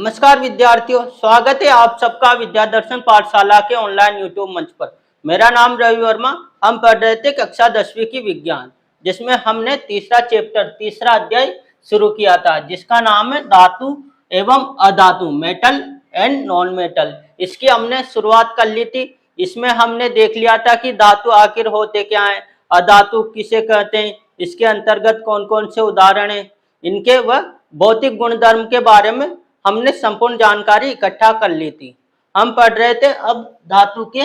नमस्कार विद्यार्थियों, स्वागत है आप सबका विद्या दर्शन पाठशाला के ऑनलाइन यूट्यूब मंच पर। मेरा नाम रवि वर्मा। हम पढ़ रहे थे कक्षा 10वीं की विज्ञान, जिसमें हमने तीसरा अध्याय शुरू किया था, जिसका नाम है धातु एवं अधातु, मेटल एंड नॉन मेटल। इसकी हमने शुरुआत कर ली थी। इसमें हमने देख लिया था कि धातु आखिर होते क्या है, अधातु किसे कहते हैं, इसके अंतर्गत कौन कौन से उदाहरण हैं, इनके व भौतिक गुणधर्म के बारे में हमने संपूर्ण जानकारी इकट्ठा कर ली थी। हम पढ़ रहे थे अब धातु के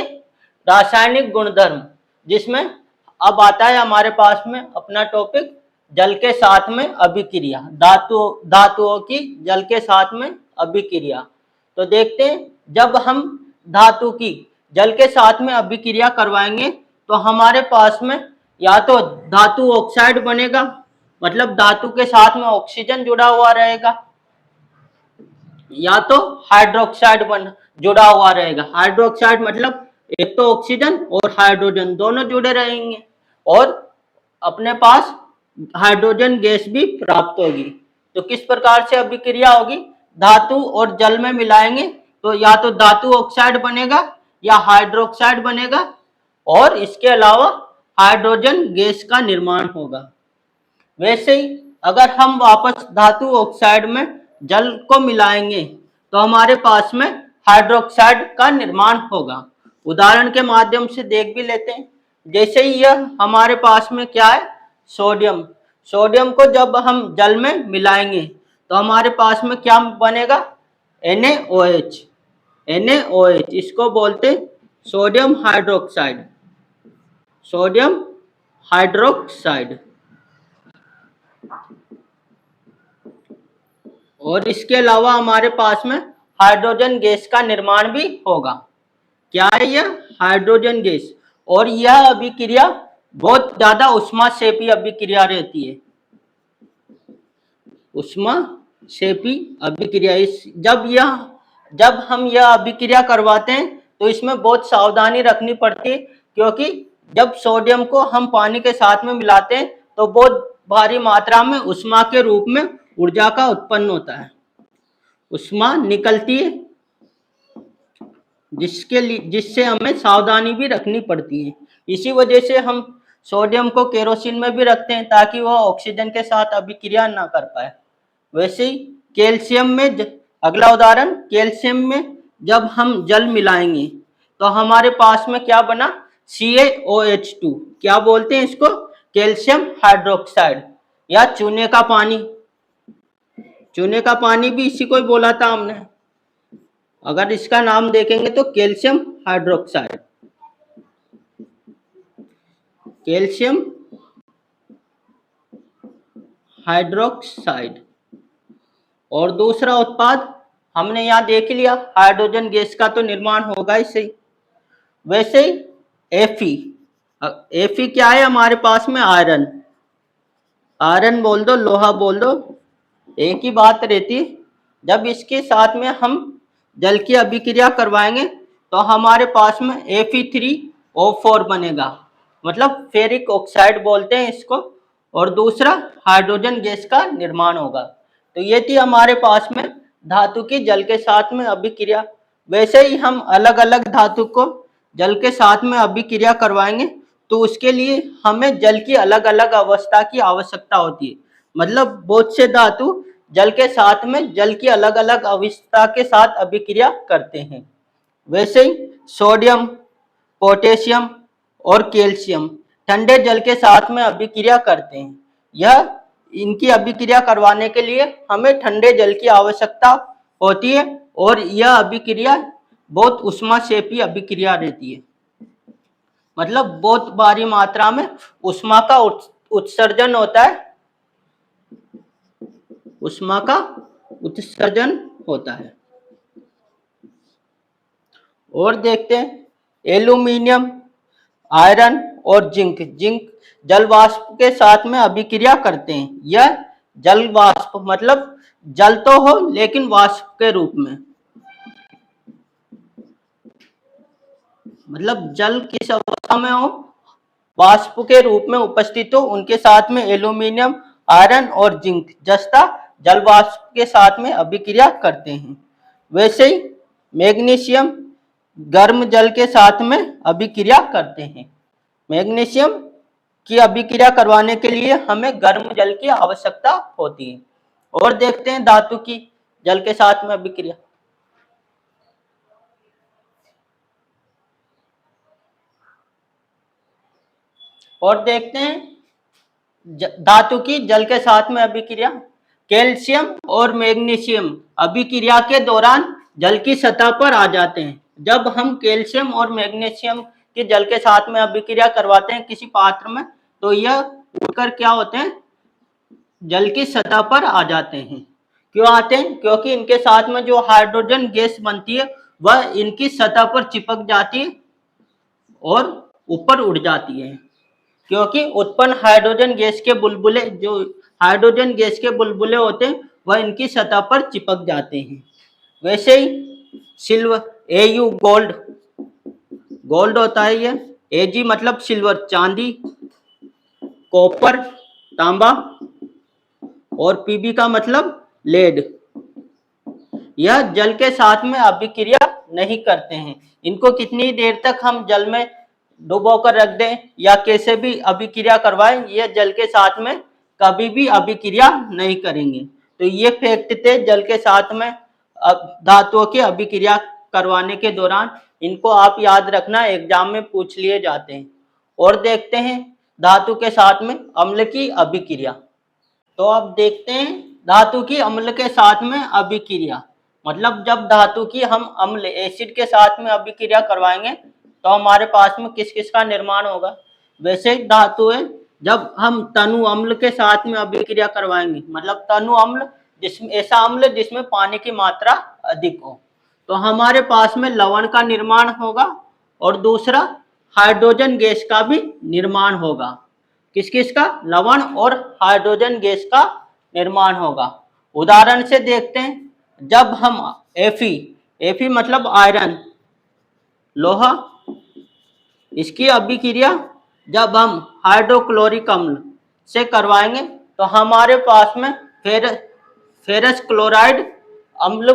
रासायनिक गुणधर्म, जिसमें अब आता है हमारे पास में अपना टॉपिक जल के साथ में अभिक्रिया, धातुओं की जल के साथ में अभिक्रिया। तो देखते हैं, जब हम धातु की जल के साथ में अभिक्रिया करवाएंगे तो हमारे पास में या तो धातु ऑक्साइड बनेगा, मतलब धातु के साथ में ऑक्सीजन जुड़ा हुआ रहेगा, या तो हाइड्रोक्साइड जुड़ा हुआ रहेगा। हाइड्रोक्साइड मतलब एक तो ऑक्सीजन और हाइड्रोजन दोनों जुड़े रहेंगे, और अपने पास हाइड्रोजन गैस भी प्राप्त होगी। तो किस प्रकार से अभिक्रिया होगी, धातु और जल में मिलाएंगे तो या तो धातु ऑक्साइड बनेगा या हाइड्रोक्साइड बनेगा, और इसके अलावा हाइड्रोजन गैस का निर्माण होगा। वैसे ही अगर हम वापस धातु ऑक्साइड में जल को मिलाएंगे तो हमारे पास में हाइड्रोक्साइड का निर्माण होगा। उदाहरण के माध्यम से देख भी लेते हैं। जैसे ही यह हमारे पास में क्या है, सोडियम। सोडियम को जब हम जल में मिलाएंगे तो हमारे पास में क्या बनेगा, NaOH। NaOH इसको बोलते हैं सोडियम हाइड्रोक्साइड, सोडियम हाइड्रोक्साइड। और इसके अलावा हमारे पास में हाइड्रोजन गैस का निर्माण भी होगा। क्या है यह, हाइड्रोजन गैस। और यह अभिक्रिया बहुत ज्यादा उष्माक्षेपी अभिक्रिया रहती है, उष्माक्षेपी अभिक्रिया। जब हम यह अभिक्रिया करवाते हैं तो इसमें बहुत सावधानी रखनी पड़ती है, क्योंकि जब सोडियम को हम पानी के साथ में मिलाते हैं तो बहुत भारी मात्रा में उष्मा के रूप में ऊर्जा का उत्पन्न होता है, उष्मा निकलती है, जिससे हमें सावधानी भी रखनी पड़ती है। इसी वजह से हम सोडियम को केरोसिन में भी रखते हैं, ताकि वह ऑक्सीजन के साथ अभिक्रिया ना कर पाए। वैसे ही कैल्शियम में, अगला उदाहरण, कैल्शियम में जब हम जल मिलाएंगे तो हमारे पास में क्या बना, CaOH2। क्या बोलते हैं इसको, कैल्शियम हाइड्रोक्साइड, या चूने का पानी। चूने का पानी भी इसी को ही बोला था हमने। अगर इसका नाम देखेंगे तो कैल्शियम हाइड्रोक्साइड, कैल्शियम हाइड्रोक्साइड। और दूसरा उत्पाद हमने यहाँ देख लिया, हाइड्रोजन गैस का तो निर्माण होगा इससे ही। वैसे ही Fe क्या है हमारे पास में, आयरन। आयरन बोल दो, लोहा बोल दो, एक ही बात रहती है। जब इसके साथ में हम जल की अभिक्रिया करवाएंगे तो हमारे पास में Fe3O4 बनेगा, मतलब फेरिक ऑक्साइड बोलते हैं इसको, और दूसरा हाइड्रोजन गैस का निर्माण होगा। तो ये थी हमारे पास में धातु की जल के साथ में अभिक्रिया। वैसे ही हम अलग अलग धातु को जल के साथ में अभिक्रिया करवाएंगे तो उसके लिए हमें जल की अलग अलग अवस्था की आवश्यकता होती है। मतलब बहुत से धातु जल के साथ में जल की अलग अलग अवस्था के साथ अभिक्रिया करते हैं। वैसे ही सोडियम, पोटेशियम और कैल्शियम ठंडे जल के साथ में अभिक्रिया करते हैं। यह इनकी अभिक्रिया करवाने के लिए हमें ठंडे जल की आवश्यकता होती है, और यह अभिक्रिया बहुत उष्माक्षेपी अभिक्रिया रहती है, मतलब बहुत भारी मात्रा में उष्मा का उत्सर्जन होता है, उष्मा का उत्सर्जन होता है। और देखते हैं, एल्यूमिनियम, आयरन और जिंक जल वाष्प के साथ में अभिक्रिया करते हैं। यह जल वाष्प मतलब जल तो हो लेकिन वाष्प के रूप में, मतलब जल किस अवस्था में हो, वाष्प के रूप में उपस्थित हो, उनके साथ में एल्यूमिनियम, आयरन और जिंक जस्ता जल वाष्प के साथ में अभिक्रिया करते हैं। वैसे ही मैग्नीशियम गर्म जल के साथ में अभिक्रिया करते हैं। मैग्नीशियम की अभिक्रिया करवाने के लिए हमें गर्म जल की आवश्यकता होती है। और देखते हैं धातु की जल के साथ में अभिक्रिया। और देखते हैं धातु की जल के साथ में अभिक्रिया। कैल्शियम और मैग्नीशियम अभिक्रिया के दौरान जल की सतह पर आ जाते हैं। जब हम कैल्शियम और मैग्नीशियम के जल के साथ में अभिक्रिया करवाते हैं किसी पात्र में, तो यह उठकर क्या होते हैं, जल की सतह पर आ जाते हैं। क्यों आते हैं? क्योंकि इनके साथ में जो हाइड्रोजन गैस बनती है वह इनकी सतह पर चिपक जाती है और ऊपर उड़ जाती है। क्योंकि उत्पन्न हाइड्रोजन गैस के बुलबुले, जो हाइड्रोजन गैस के बुलबुले होते हैं वह इनकी सतह पर चिपक जाते हैं। वैसे ही सिल्वर, Au गोल्ड, गोल्ड होता है ये। Ag मतलब सिल्वर चांदी, कॉपर तांबा, और Pb का मतलब लेड। यह जल के साथ में अभिक्रिया नहीं करते हैं। इनको कितनी देर तक हम जल में डुबो कर रख दें या कैसे भी अभिक्रिया करवाएं, यह जल के साथ में कभी भी अभिक्रिया नहीं करेंगे। तो ये फैक्ट थे जल के साथ में धातुओं की अभिक्रिया करवाने के दौरान। इनको आप याद रखना, एग्जाम में पूछ लिए जाते हैं। और देखते हैं धातु के साथ में अम्ल की अभिक्रिया। तो अब देखते हैं धातु की अम्ल के साथ में अभिक्रिया। मतलब जब धातु की हम अम्ल एसिड के साथ में अभिक्रिया करवाएंगे तो हमारे पास में किस किस का निर्माण होगा। वैसे धातु है, जब हम तनु अम्ल के साथ में अभिक्रिया करवाएंगे, मतलब तनु अम्ल जिसमें ऐसा अम्ल जिसमें पानी की मात्रा अधिक हो, तो हमारे पास में लवण का निर्माण होगा और दूसरा हाइड्रोजन गैस का भी निर्माण होगा। किस किस का? लवण और हाइड्रोजन गैस का निर्माण होगा। उदाहरण से देखते हैं, जब हम Fe मतलब आयरन, लोहा, इसकी अभिक्रिया जब हम हाइड्रोक्लोरिक अम्ल से करवाएंगे तो हमारे पास में फेरस क्लोराइड अम्ल,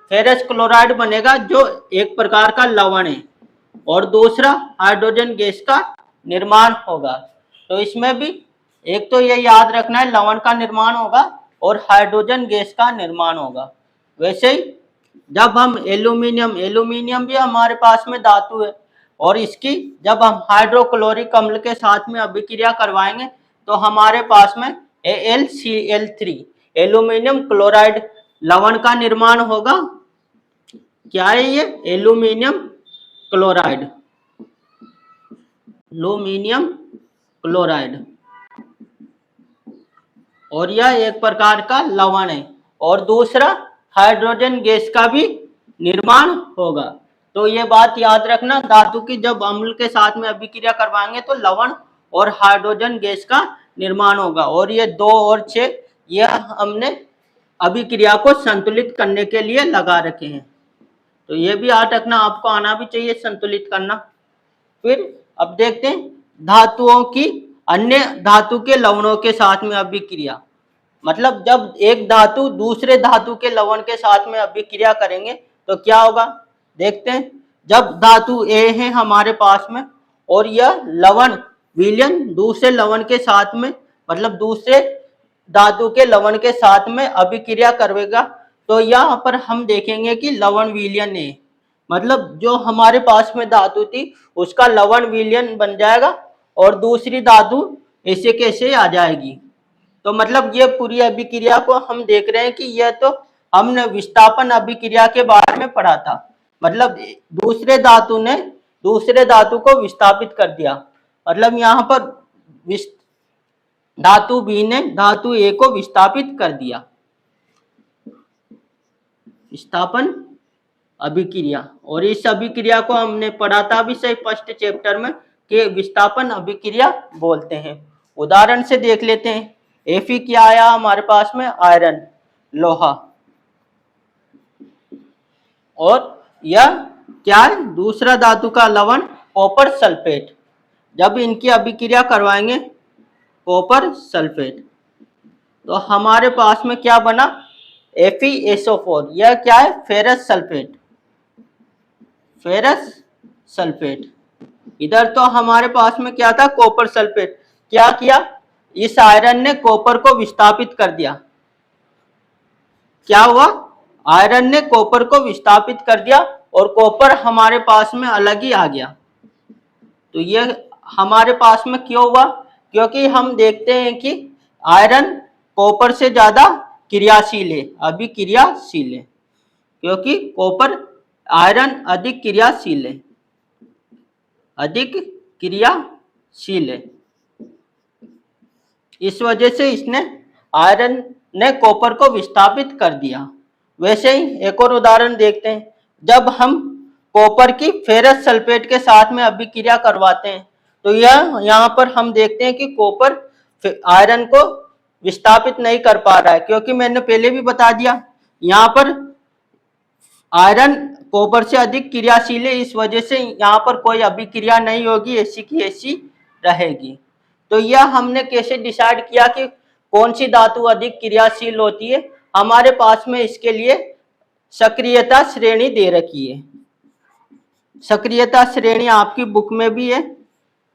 फेरस क्लोराइड बनेगा जो एक प्रकार का लवण है, और दूसरा हाइड्रोजन गैस का निर्माण होगा। तो इसमें भी एक तो ये याद रखना है, लवण का निर्माण होगा और हाइड्रोजन गैस का निर्माण होगा। वैसे ही जब हम एल्यूमिनियम भी हमारे पास में धातु है, और इसकी जब हम हाइड्रोक्लोरिक अम्ल के साथ में अभिक्रिया करवाएंगे तो हमारे पास में AlCl3 एल्यूमिनियम क्लोराइड लवण का निर्माण होगा। क्या है ये? एल्यूमिनियम क्लोराइड, एल्यूमिनियम क्लोराइड, और यह एक प्रकार का लवण है। और दूसरा हाइड्रोजन गैस का भी निर्माण होगा। तो ये बात याद रखना, धातु की जब अम्ल के साथ में अभिक्रिया करवाएंगे तो लवण और हाइड्रोजन गैस का निर्माण होगा। और ये 2 और 6 यह हमने अभिक्रिया को संतुलित करने के लिए लगा रखे हैं। तो ये भी याद रखना, आपको आना भी चाहिए संतुलित करना। फिर अब देखते हैं धातुओं की अन्य धातु के लवणों के साथ में अभिक्रिया। मतलब जब एक धातु दूसरे धातु के लवण के साथ में अभिक्रिया करेंगे तो क्या होगा, देखते हैं। जब धातु A है हमारे पास में और यह लवण विलयन दूसरे लवण के साथ में, मतलब दूसरे धातु के लवण के साथ में अभिक्रिया करेगा, तो यहाँ पर हम देखेंगे कि लवण विलयन है, मतलब जो हमारे पास में धातु थी उसका लवण विलयन बन जाएगा और दूसरी धातु ऐसे कैसे आ जाएगी। तो मतलब ये पूरी अभिक्रिया को हम देख रहे हैं कि यह तो हमने विस्थापन अभिक्रिया के बारे में पढ़ा था। मतलब दूसरे धातु ने दूसरे धातु को विस्थापित कर दिया। मतलब यहाँ पर धातु B ने धातु A को विस्थापित कर दिया। विस्थापन अभिक्रिया, और इस अभिक्रिया को हमने पढ़ा था भी सही फर्स्ट चैप्टर में कि विस्थापन अभिक्रिया बोलते हैं। उदाहरण से देख लेते हैं। Fe क्या आया हमारे पास में? आयरन, लोहा, और यह क्या है? दूसरा धातु का लवण कॉपर सल्फेट। जब इनकी अभिक्रिया करवाएंगे कॉपर सल्फेट तो हमारे पास में क्या बना? FeSO4, यह क्या है? Ferrous sulphate, ferrous sulphate. इधर तो हमारे पास में क्या था? Copper sulphate. क्या किया? इस आयरन ने कॉपर को विस्थापित कर दिया। क्या हुआ? आयरन ने कॉपर को विस्थापित कर दिया और कॉपर हमारे पास में अलग ही आ गया। तो ये हमारे पास में क्यों हुआ? क्योंकि हम देखते हैं कि आयरन कॉपर से ज्यादा क्रियाशील है, अभिक्रियाशील है, क्योंकि कॉपर आयरन अधिक क्रियाशील है, अधिक क्रियाशील है। इस वजह से इसने आयरन ने कॉपर को विस्थापित कर दिया। वैसे ही एक और उदाहरण देखते हैं। जब हम कॉपर की फेरस सल्फेट के साथ में अभिक्रिया करवाते हैं तो यह यहाँ पर हम देखते हैं कि कॉपर आयरन को विस्थापित नहीं कर पा रहा है, क्योंकि मैंने पहले भी बता दिया यहाँ पर आयरन कॉपर से अधिक क्रियाशील है। इस वजह से यहाँ पर कोई अभिक्रिया नहीं होगी, ऐसी की ऐसी रहेगी। तो यह हमने कैसे डिसाइड किया कि कौन सी धातु अधिक क्रियाशील होती है? हमारे पास में इसके लिए सक्रियता श्रेणी दे रखी है। सक्रियता श्रेणी आपकी बुक में भी है,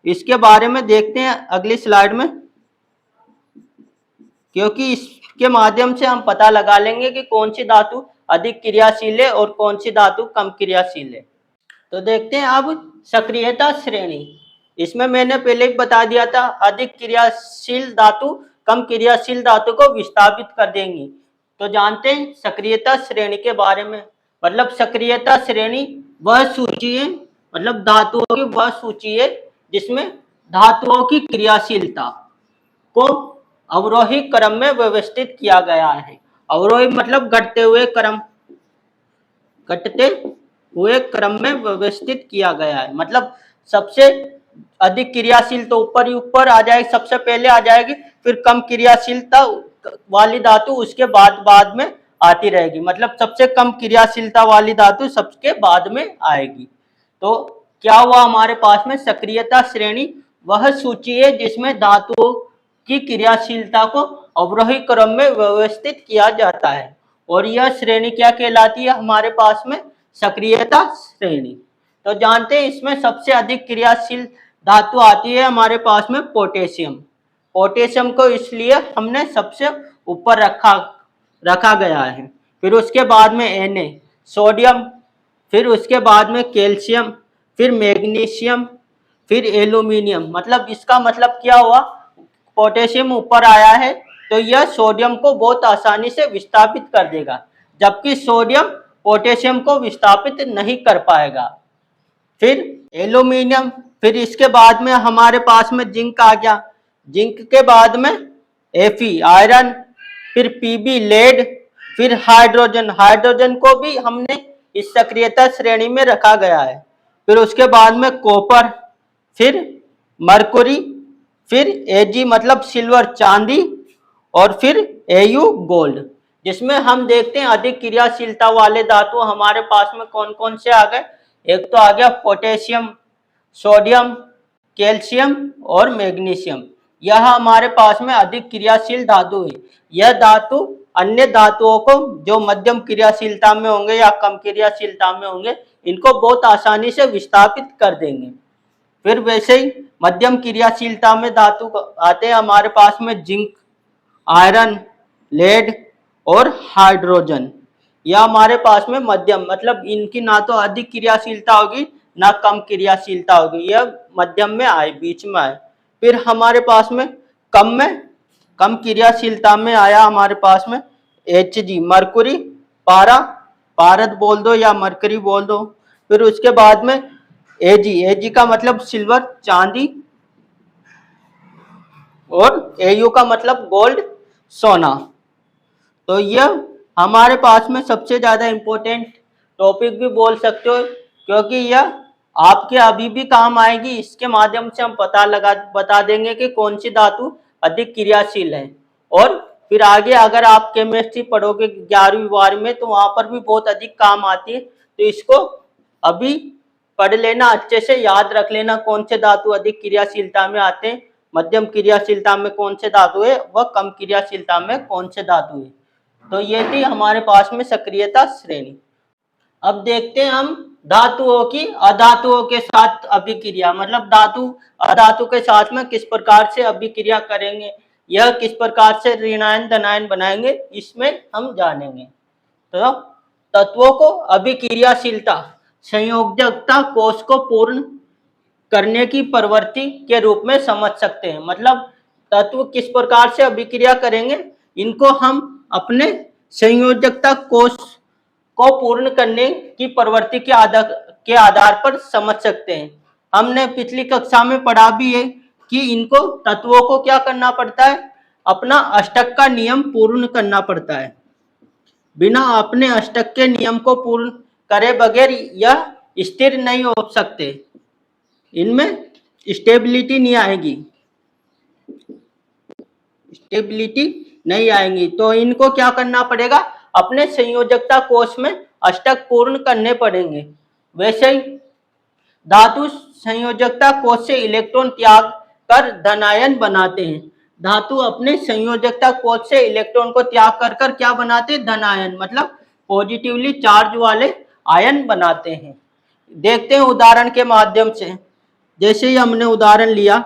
इसके बारे में देखते हैं अगली स्लाइड में, क्योंकि इसके माध्यम से हम पता लगा लेंगे कि कौन सी धातु अधिक क्रियाशील है और कौन सी धातु कम क्रियाशील है। तो देखते हैं अब सक्रियता श्रेणी। इसमें मैंने पहले ही बता दिया था, अधिक क्रियाशील धातु कम क्रियाशील धातु को विस्थापित कर देंगी। तो जानते हैं सक्रियता श्रेणी के बारे में। मतलब सक्रियता श्रेणी वह सूची है, मतलब धातुओं की वह सूची है जिसमें धातुओं की क्रियाशीलता को अवरोही क्रम में व्यवस्थित किया गया है। अवरोही मतलब घटते हुए क्रम, घटते हुए क्रम में व्यवस्थित किया गया है। मतलब सबसे अधिक क्रियाशील तो ऊपर ही ऊपर आ जाएगी, सबसे पहले आ जाएगी, फिर कम क्रियाशीलता वाली धातु उसके बाद में आती रहेगी। मतलब सबसे कम क्रियाशीलता वाली धातु सबके बाद में आएगी। तो क्या हुआ हमारे पास में? सक्रियता श्रेणी वह सूची है जिसमें धातुओं की क्रियाशीलता को अवरोही क्रम में व्यवस्थित किया जाता है, और यह श्रेणी क्या कहलाती है हमारे पास में? सक्रियता श्रेणी। तो जानते हैं इसमें सबसे अधिक क्रियाशील धातु आती है हमारे पास में पोटेशियम। पोटेशियम को इसलिए हमने सबसे ऊपर रखा गया है। फिर उसके बाद में Na, सोडियम, फिर उसके बाद में कैल्शियम, फिर मैग्नीशियम, फिर एल्यूमिनियम। मतलब इसका मतलब क्या हुआ? पोटेशियम ऊपर आया है तो यह सोडियम को बहुत आसानी से विस्थापित कर देगा, जबकि सोडियम पोटेशियम को विस्थापित नहीं कर पाएगा। फिर एल्यूमिनियम, फिर इसके बाद में हमारे पास में जिंक आ गया। जिंक के बाद में Fe आयरन, फिर Pb लेड, फिर हाइड्रोजन। हाइड्रोजन को भी हमने इस सक्रियता श्रेणी में रखा गया है। फिर उसके बाद में कॉपर, फिर मरकुरी, फिर Ag मतलब सिल्वर चांदी, और फिर Au गोल्ड। जिसमें हम देखते हैं अधिक क्रियाशीलता वाले धातु हमारे पास में कौन कौन से आ गए? एक तो आ गया पोटेशियम, सोडियम, कैल्शियम और मैग्नीशियम। यह हमारे पास में अधिक क्रियाशील धातु है। यह धातु अन्य धातुओं को जो मध्यम क्रियाशीलता में होंगे या कम क्रियाशीलता में होंगे, इनको बहुत आसानी से विस्थापित कर देंगे। फिर वैसे ही मध्यम क्रियाशीलता में धातु आते हैं हमारे पास में जिंक, आयरन, लेड और हाइड्रोजन। यह हमारे पास में मध्यम, मतलब इनकी ना तो अधिक क्रियाशीलता होगी ना कम क्रियाशीलता होगी, यह मध्यम में आए, बीच में आए। फिर हमारे पास में कम क्रियाशीलता में आया हमारे पास में Hg, मरकुरी, पारा, पारद बोल दो या मरकरी बोल दो। फिर उसके बाद में Ag का मतलब सिल्वर चांदी, और Au का मतलब गोल्ड सोना। तो यह हमारे पास में सबसे ज्यादा इम्पोर्टेंट टॉपिक भी बोल सकते हो, क्योंकि यह आपके अभी भी काम आएगी। इसके माध्यम से हम बता देंगे कि कौन सी धातु अधिक क्रियाशील है। और फिर आगे अगर आप केमिस्ट्री पढ़ोगे 11वीं 12वीं में, तो वहां पर भी बहुत अधिक काम आती है। तो इसको अभी पढ़ लेना, अच्छे से याद रख लेना कौन से धातु अधिक क्रियाशीलता में आते हैं, मध्यम क्रियाशीलता में कौन से धातु है, वह कम क्रियाशीलता में कौन से धातु है। तो ये थी हमारे पास में सक्रियता श्रेणी। अब देखते हैं हम धातुओं की अधातुओं के साथ अभिक्रिया, मतलब धातु अधातु के साथ में किस प्रकार से अभिक्रिया करेंगे, यह किस प्रकार से ऋणायन धनायन बनाएंगे, इसमें हम जानेंगे। तो तत्वों को अभिक्रियाशीलता संयोजकता कोष को पूर्ण करने की प्रवृत्ति के रूप में समझ सकते हैं। मतलब तत्व किस प्रकार से अभिक्रिया करेंगे, इनको हम अपने संयोजकता कोष को पूर्ण करने की प्रवृत्ति के आधार पर समझ सकते हैं। हमने पिछली कक्षा में पढ़ा भी है कि इनको तत्वों को क्या करना पड़ता है, अपना अष्टक का नियम पूर्ण करना पड़ता है। बिना अपने अष्टक के नियम को पूर्ण करे बगैर यह स्थिर नहीं हो सकते, इनमें स्टेबिलिटी नहीं आएगी, स्टेबिलिटी नहीं आएंगी। तो इनको क्या करना पड़ेगा, अपने संयोजकता कोष में अष्टक पूर्ण करने पड़ेंगे। वैसे ही धातु संयोजकता कोष से इलेक्ट्रॉन त्याग कर धनायन बनाते हैं। धातु अपने संयोजकता कोष से इलेक्ट्रॉन को त्याग कर कर क्या बनाते हैं, धनायन, मतलब पॉजिटिवली चार्ज वाले आयन बनाते हैं। देखते हैं उदाहरण के माध्यम से। जैसे ही हमने उदाहरण लिया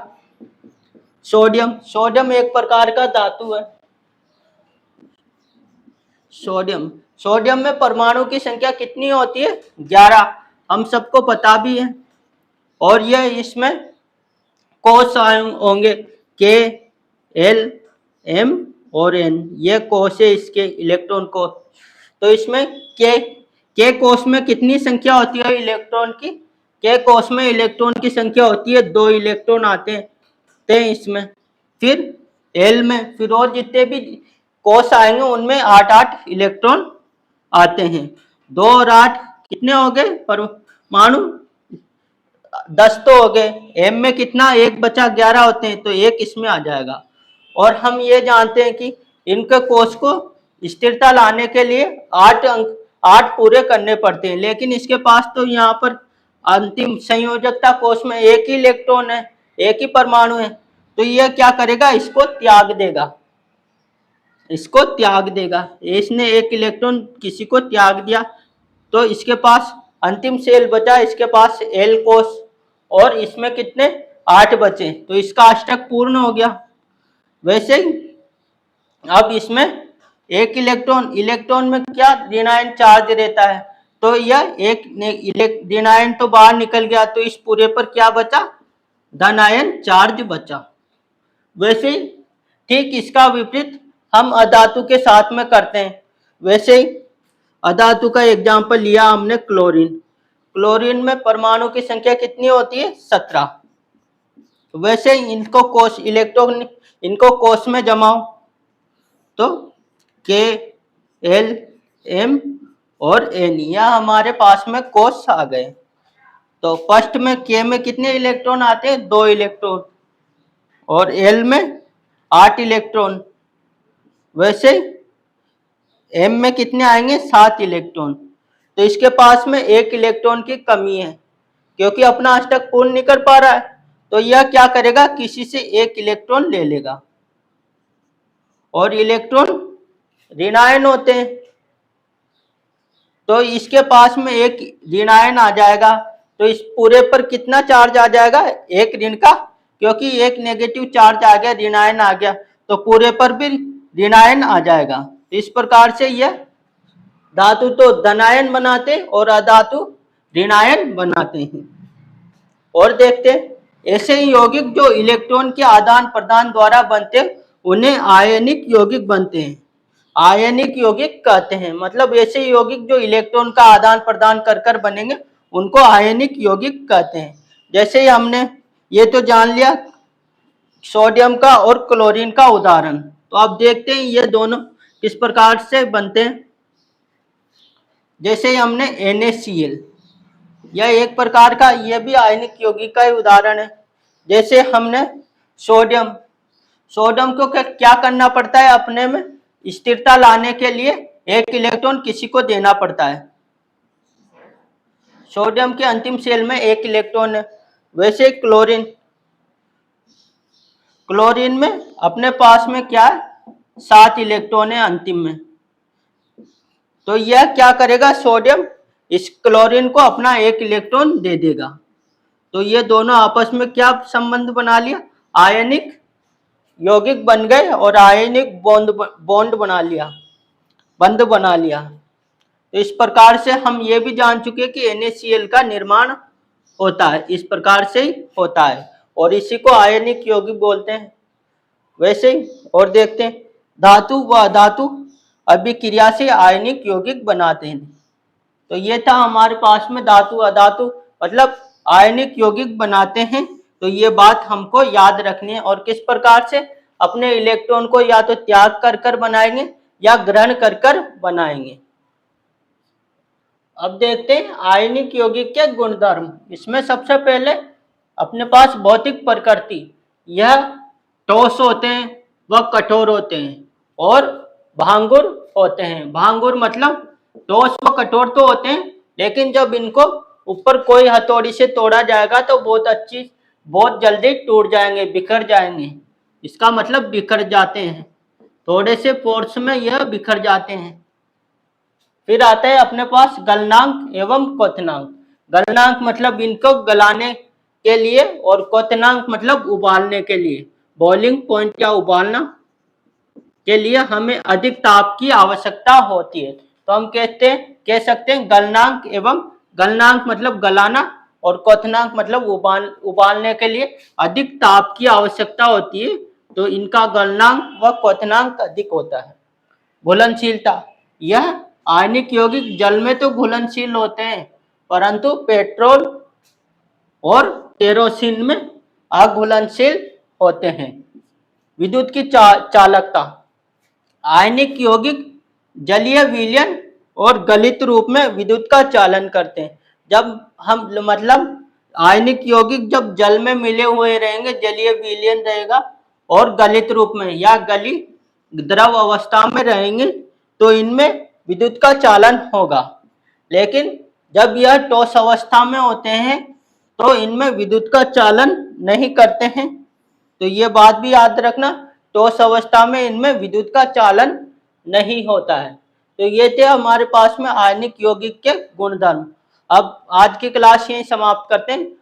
सोडियम, सोडियम एक प्रकार का धातु है। सोडियम, सोडियम में परमाणु की संख्या कितनी होती है, 11, हम सबको पता भी है। और यह इसमें कोष होंगे के, एल, एम और एन, ये कोष है इसके इलेक्ट्रॉन कोष। तो इसमें के कोष में कितनी संख्या होती है इलेक्ट्रॉन की, के कोष में इलेक्ट्रॉन की संख्या होती है 2 इलेक्ट्रॉन आते हैं इसमें। फिर एल में फिर और जितने भी कोष आएंगे उनमें 8 इलेक्ट्रॉन आते हैं। 2 और 8 कितने हो गए परमाणु, 10 तो हो गए। एम में कितना, 1 बचा 11 होते हैं, तो 1 इसमें आ जाएगा। और हम ये जानते हैं कि इनके कोष को स्थिरता लाने के लिए 8 पूरे करने पड़ते हैं, लेकिन इसके पास तो यहाँ पर अंतिम संयोजकता कोष में 1 ही इलेक्ट्रॉन है, 1 ही परमाणु है। तो यह क्या करेगा, इसको त्याग देगा, इसको त्याग देगा। इसने 1 इलेक्ट्रॉन किसी को त्याग दिया, तो इसके पास अंतिम सेल बचा, इसके पास एल कोष, और इसमें कितने 8 बचे, तो इसका अष्टक पूर्ण हो गया। वैसे ही अब इसमें 1 इलेक्ट्रॉन में क्या ऋणायन चार्ज रहता है, तो यह एक ऋणायन तो बाहर निकल गया, तो इस पूरे पर क्या बचा, धनायन चार्ज बचा। वैसे ही ठीक इसका विपरीत हम अधातु के साथ में करते हैं। वैसे ही अधातु का एग्जाम्पल लिया हमने क्लोरीन। क्लोरीन में परमाणु की संख्या कितनी होती है, 17। वैसे ही इनको कोष इलेक्ट्रॉन, इनको कोष में जमाओ, तो के, एल, एम और एन, यह हमारे पास में कोष आ गए। तो फर्स्ट में के में कितने इलेक्ट्रॉन आते हैं, 2 इलेक्ट्रॉन, और एल में 8 इलेक्ट्रॉन। वैसे एम में कितने आएंगे, 7 इलेक्ट्रॉन। तो इसके पास में 1 इलेक्ट्रॉन की कमी है, क्योंकि अपना अष्टक पूर्ण नहीं कर पा रहा है, तो यह क्या करेगा, किसी से 1 इलेक्ट्रॉन ले लेगा। और इलेक्ट्रॉन ऋणायन होते हैं, तो इसके पास में 1 ऋणायन आ जाएगा, तो इस पूरे पर कितना चार्ज आ जाएगा, 1 ऋण का, क्योंकि 1 नेगेटिव चार्ज आ गया, ऋणायन आ गया, तो पूरे पर भी ऋणायन आ जाएगा। इस प्रकार से यह धातु तो धनायन बनाते और अधातु ऋणायन बनाते हैं। और देखते हैं ऐसे ही यौगिक जो इलेक्ट्रॉन के आदान प्रदान द्वारा बनते हैं उन्हें आयनिक यौगिक बनते हैं, आयनिक यौगिक कहते हैं। मतलब ऐसे यौगिक जो इलेक्ट्रॉन का आदान प्रदान कर कर बनेंगे उनको आयनिक यौगिक कहते हैं। जैसे ही हमने ये तो जान लिया सोडियम का और क्लोरीन का उदाहरण, तो अब देखते हैं ये दोनों किस प्रकार से बनते हैं। जैसे ही हमने NaCl, यह एक प्रकार का, यह भी आयनिक यौगिक का ही उदाहरण है। जैसे हमने सोडियम, सोडियम को क्या करना पड़ता है, अपने में स्थिरता लाने के लिए 1 इलेक्ट्रॉन किसी को देना पड़ता है। सोडियम के अंतिम सेल में 1 इलेक्ट्रॉन है। वैसे क्लोरीन, क्लोरीन में अपने पास में क्या है, 7 इलेक्ट्रॉन है अंतिम में। तो यह क्या करेगा, सोडियम इस क्लोरीन को अपना एक इलेक्ट्रॉन दे देगा। तो ये दोनों आपस में क्या संबंध बना लिया, आयनिक यौगिक बन गए और आयनिक बॉन्ड बना लिया, बंध बना लिया। तो इस प्रकार से हम ये भी जान चुके कि NaCl का निर्माण होता है, इस प्रकार से ही होता है और इसी को आयनिक यौगिक बोलते हैं। वैसे ही और देखते हैं, धातु व अधातु अभिक्रिया से आयनिक यौगिक बनाते हैं। तो ये था हमारे पास में धातु अधातु मतलब आयनिक यौगिक बनाते हैं। तो ये बात हमको याद रखनी है और किस प्रकार से, अपने इलेक्ट्रॉन को या तो त्याग कर कर बनाएंगे या ग्रहण कर कर बनाएंगे। अब देखते हैं आयनिक यौगिक के गुणधर्म। इसमें सबसे पहले अपने पास भौतिक प्रकृति, यह ठोस होते हैं व कठोर होते हैं और भांगुर होते हैं। भांगुर मतलब ठोस व कठोर तो होते हैं, लेकिन जब इनको ऊपर कोई हथौड़ी से तोड़ा जाएगा तो बहुत जल्दी टूट जाएंगे, बिखर जाएंगे। इसका मतलब बिखर जाते हैं, थोड़े से फोर्स में यह बिखर जाते हैं। फिर आता है अपने पास गलनांक एवं क्वथनांक। गलनांक मतलब इनको गलाने के लिए और क्वथनांक मतलब उबालने के लिए, बॉइलिंग पॉइंट या उबालना के लिए हमें अधिक ताप की आवश्यकता होती है। तो हम कह सकते हैं गलनांक एवं गलनांक मतलब गलाना और क्वथनांक मतलब उबालने के लिए अधिक ताप की आवश्यकता होती है। तो इनका गलनांक व क्वथनांक अधिक होता है। घुलनशीलता, यह आयनिक यौगिक जल में तो घुलनशील होते हैं, परंतु पेट्रोल और केरोसिन में अघुलनशील होते हैं। विद्युत की चालकता, आयनिक यौगिक जलीय विलयन और गलित रूप में विद्युत का चालन करते हैं। जब हम मतलब आयनिक यौगिक जब जल में मिले हुए रहेंगे, जलीय विलयन रहेगा और गलित रूप में या गली द्रव अवस्था में रहेंगे तो इनमें विद्युत का चालन होगा। लेकिन जब यह ठोस अवस्था में होते हैं तो इनमें विद्युत का चालन नहीं करते हैं। तो ये बात भी याद रखना, ठोस अवस्था में इनमें विद्युत का चालन नहीं होता है। तो ये थे हमारे पास में आयनिक यौगिक के गुणधर्म। अब आज की क्लास यहीं समाप्त करते हैं।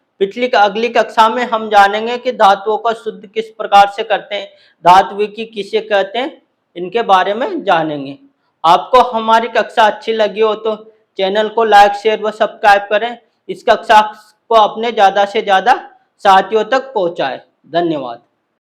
अगली कक्षा में हम जानेंगे कि धातुओं का शुद्ध किस प्रकार से करते हैं, धात्विकी किसे कहते हैं, इनके बारे में जानेंगे। आपको हमारी कक्षा अच्छी लगी हो तो चैनल को लाइक शेयर व सब्सक्राइब करें। इस कक्षा को अपने ज़्यादा से ज़्यादा साथियों तक पहुँचाएं। धन्यवाद।